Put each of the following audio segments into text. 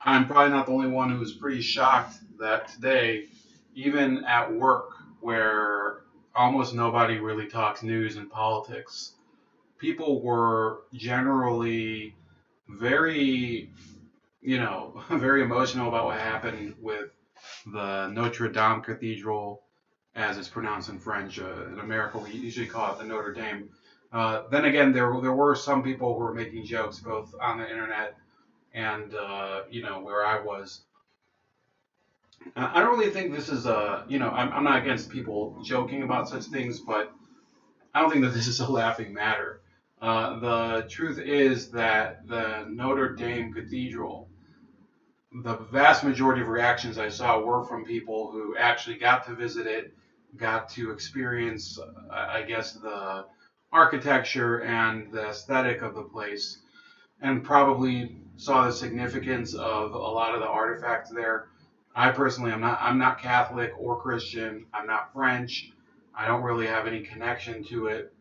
I'm probably not the only one who was pretty shocked that today, even at work, where almost nobody really talks news and politics, people were generally very, very emotional about what happened with the Notre Dame Cathedral, as it's pronounced in French. In America, we usually call it the Notre Dame. Then again, there were some people who were making jokes both on the internet and where I was. I don't really think this is I'm not against people joking about such things, but I don't think that this is a laughing matter. The truth is that the Notre Dame Cathedral, the vast majority of reactions I saw were from people who actually got to visit it, got to experience, I guess, the architecture and the aesthetic of the place, and probably saw the significance of a lot of the artifacts there. I personally am not. I'm not Catholic or Christian. I'm not French. I don't really have any connection to it,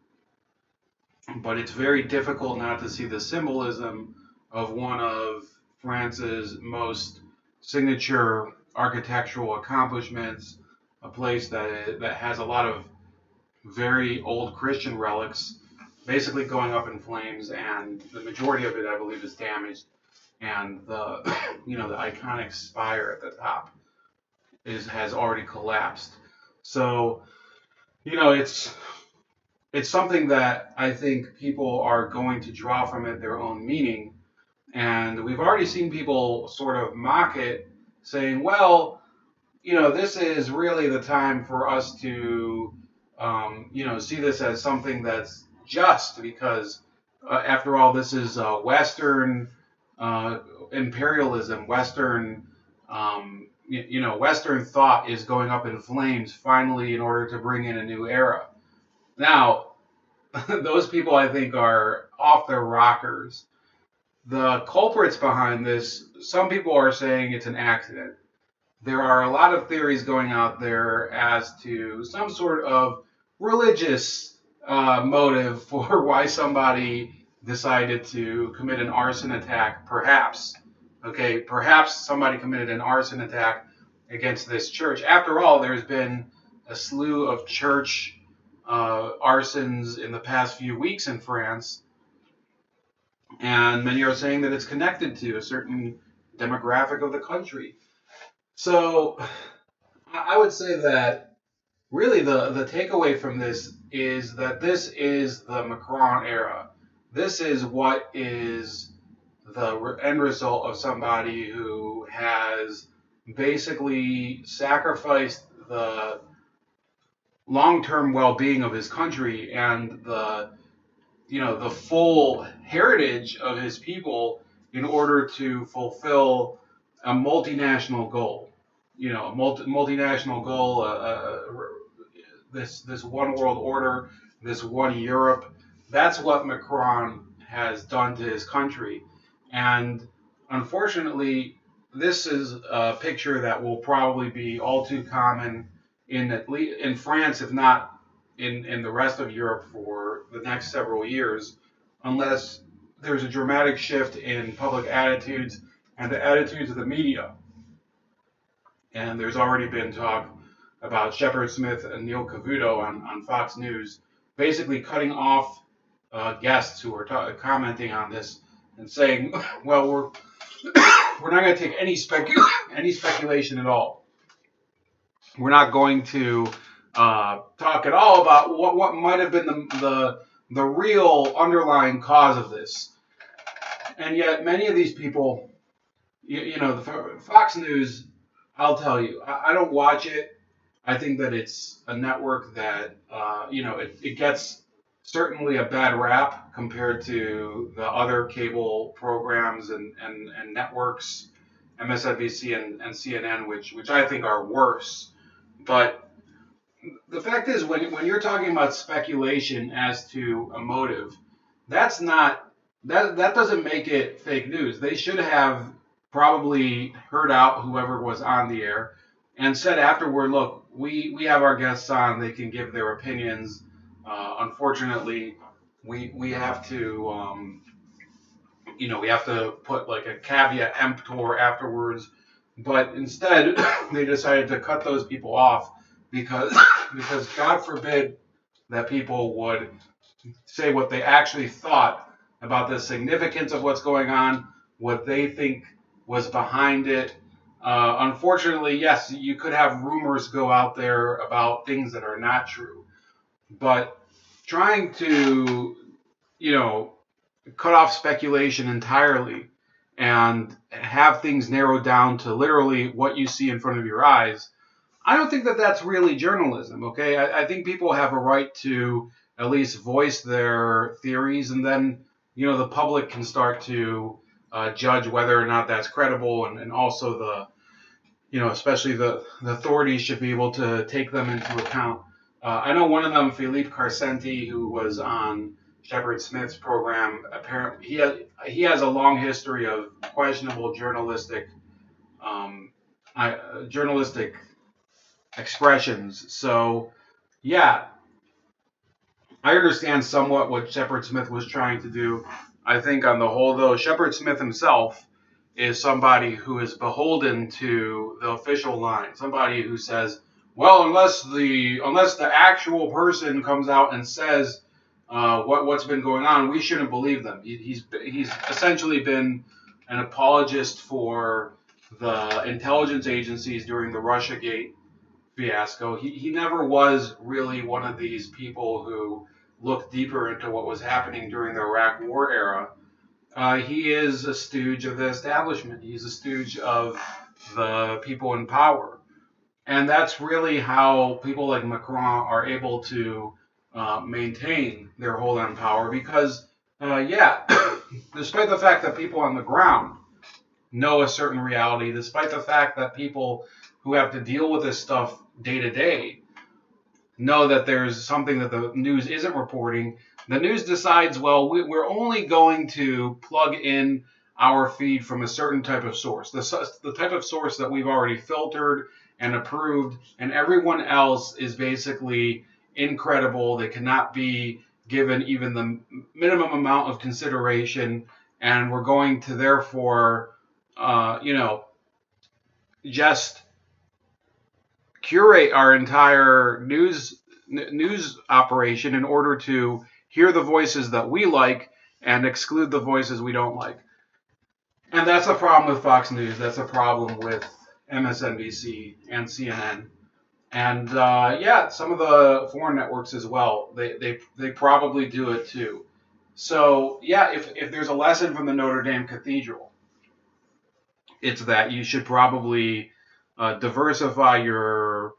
but it's very difficult not to see the symbolism of one of France's most signature architectural accomplishments, a place that has a lot of very old Christian relics, basically going up in flames, and the majority of it, I believe, is damaged. And the the iconic spire at the top is has already collapsed. So it's something that I think people are going to draw from it their own meaning. And we've already seen people sort of mock it, saying, well, this is really the time for us to, see this as something that's just because, after all, this is Western uh, imperialism, Western thought is going up in flames finally in order to bring in a new era. Now, those people I think are off their rockers. The culprits behind this, some people are saying it's an accident. There are a lot of theories going out there as to some sort of religious motive for why somebody decided to commit an arson attack, perhaps. Okay, perhaps somebody committed an arson attack against this church. After all, there's been a slew of church arsons in the past few weeks in France, and many are saying that it's connected to a certain demographic of the country. So I would say that really the takeaway from this is that this is the Macron era. This is what is the end result of somebody who has basically sacrificed the long-term well-being of his country and the full heritage of his people in order to fulfill a multinational goal. A multinational goal, this one world order, this one Europe. That's what Macron has done to his country, and unfortunately, this is a picture that will probably be all too common in at least in France, if not in the rest of Europe for the next several years, unless there's a dramatic shift in public attitudes and the attitudes of the media. And there's already been talk about Shepard Smith and Neil Cavuto on Fox News basically cutting off guests who are commenting on this and saying, well, we're not going to take any speculation at all. We're not going to talk at all about what might have been the real underlying cause of this. And yet, many of these people, the Fox News, I'll tell you, I don't watch it. I think that it's a network that, it gets certainly a bad rap compared to the other cable programs and networks, MSNBC and CNN, which I think are worse. But the fact is, when you're talking about speculation as to a motive, that's not that doesn't make it fake news. They should have probably heard out whoever was on the air and said afterward, look, we have our guests on, they can give their opinions. Unfortunately, we have to we have to put like a caveat emptor afterwards. But instead, they decided to cut those people off because because God forbid that people would say what they actually thought about the significance of what's going on, what they think was behind it. Unfortunately, yes, you could have rumors go out there about things that are not true, but trying to, you know, cut off speculation entirely and have things narrowed down to literally what you see in front of your eyes, I don't think that that's really journalism, okay? I think people have a right to at least voice their theories, and then, the public can start to judge whether or not that's credible, and also especially the authorities should be able to take them into account. I know one of them, Philippe Carcenti, who was on Shepard Smith's program. Apparently, he has a long history of questionable um, journalistic expressions. So, yeah, I understand somewhat what Shepard Smith was trying to do. I think on the whole, though, Shepard Smith himself is somebody who is beholden to the official line. Somebody who says, well, unless the actual person comes out and says what's been going on, we shouldn't believe them. He's essentially been an apologist for the intelligence agencies during the Russiagate fiasco. He never was really one of these people who looked deeper into what was happening during the Iraq War era. He is a stooge of the establishment. He's a stooge of the people in power. And that's really how people like Macron are able to maintain their hold on power because, despite the fact that people on the ground know a certain reality, despite the fact that people who have to deal with this stuff day to day know that there's something that the news isn't reporting, the news decides, well, we're only going to plug in our feed from a certain type of source, the type of source that we've already filtered and approved, and everyone else is basically incredible. They cannot be given even the minimum amount of consideration, and we're going to therefore, just curate our entire news operation in order to hear the voices that we like and exclude the voices we don't like. And that's a problem with Fox News. That's a problem with MSNBC and CNN. And some of the foreign networks as well. They probably do it too. So yeah, if there's a lesson from the Notre Dame Cathedral, it's that you should probably diversify your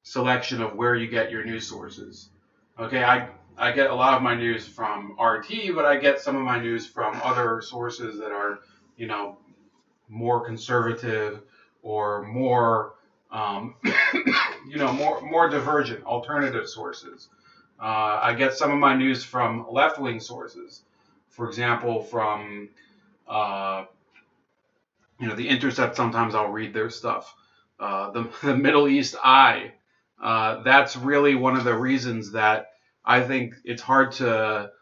selection of where you get your news sources. Okay, I get a lot of my news from RT, but I get some of my news from other sources that are, more conservative or more, more divergent, alternative sources. I get some of my news from left-wing sources. For example, from The Intercept. Sometimes I'll read their stuff. The Middle East Eye. That's really one of the reasons that I think it's hard to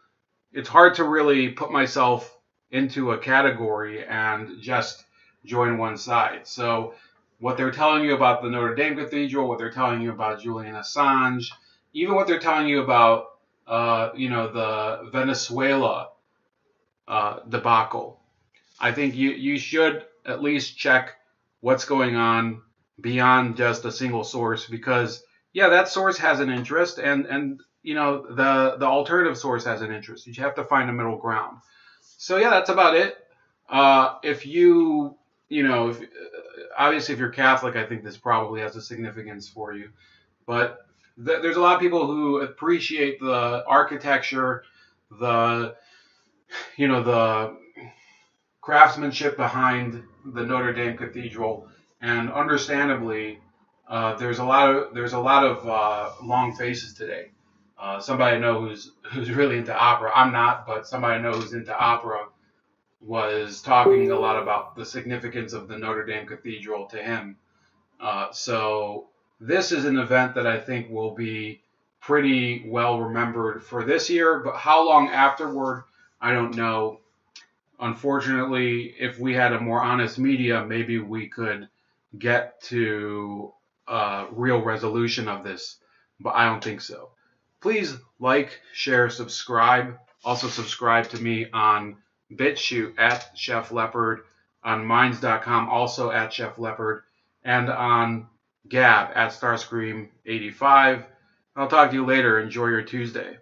really put myself into a category and just join one side. So what they're telling you about the Notre Dame Cathedral, what they're telling you about Julian Assange, even what they're telling you about the Venezuela debacle, I think you should at least check what's going on beyond just a single source, because that source has an interest, and the alternative source has an interest. You have to find a middle ground. So that's about it. Obviously if you're Catholic, I think this probably has a significance for you. But there's a lot of people who appreciate the architecture, the craftsmanship behind the Notre Dame Cathedral, and understandably, there's a lot of long faces today. Somebody I know who's really into opera. I'm not, but somebody I know who's into opera was talking a lot about the significance of the Notre Dame Cathedral to him. So this is an event that I think will be pretty well remembered for this year, but how long afterward, I don't know. Unfortunately, if we had a more honest media, maybe we could get to a real resolution of this, but I don't think so. Please like, share, subscribe. Also, subscribe to me on BitChute at Chef Leopard, on Minds.com also at Chef Leopard, and on Gab at Starscream85. I'll talk to you later. Enjoy your Tuesday.